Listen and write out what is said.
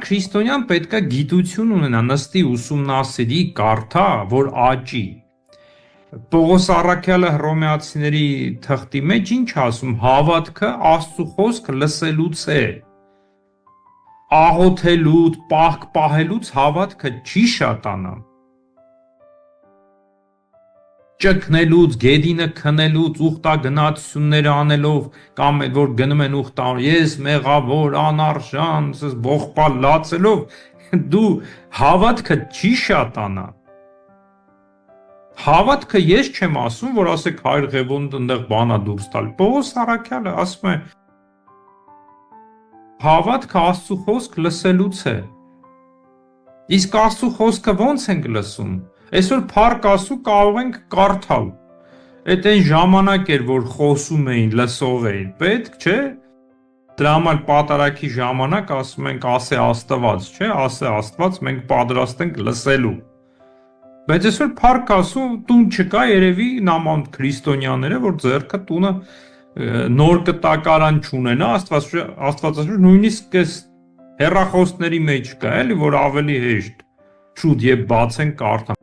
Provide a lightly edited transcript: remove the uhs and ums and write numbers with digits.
քրիստոնյան պետք է գիտություն ունենա, նստի ուսումնասիրի, կարդա, որ աճի։ Պողոս Առաքյալը Հռոմեացիների թղթի մեջ ինչ ասում, հավատքը Աստծո խոսքը լսելուց է։ Աղոթելուց, պահք պահելուց հավատքը չի շատանա։ Ճգնելուց, գեդինը քնելուց, ուխտագնացություններ անելով, կամ որ գնում են ուխտան, ես մեղավոր, անարժան, ողբալ լացելով, դու հավատքը չի շատանա։ Հավատքը ես չեմ ասում, որ ասեք Հայր Ղևոնդը այնտեղ բանա դուրս տալ։ Պողոս Առաքյալը ասում է, հավատքը Աստծո խոսք լսելուց է։ Իսկ Աստծո խոսքը ո՞նց ենք լսում։ Այսօր փառք Աստծո կարող ենք կարդալ։ Այդ այն ժամանակ էր, որ խոսում էին, լսող էին, պետք չէ։ Դրա համար պատարագի ժամանակ ասում ենք ասե Աստված, չէ, ասե Աստված, մենք պատրաստ ենք լսելու։ Բայց այսօր փառք Աստծո տուն չկա, երևի նամանտ քրիստոնյաները, որ ձեռքը տունը նոր կտակարան չունենա, Աստվածաշունչ նույնիսկ այս հեռախոսների մեջ կա, էլի, որ ավելի հեշտ շուտ եւ բացեն կարդան։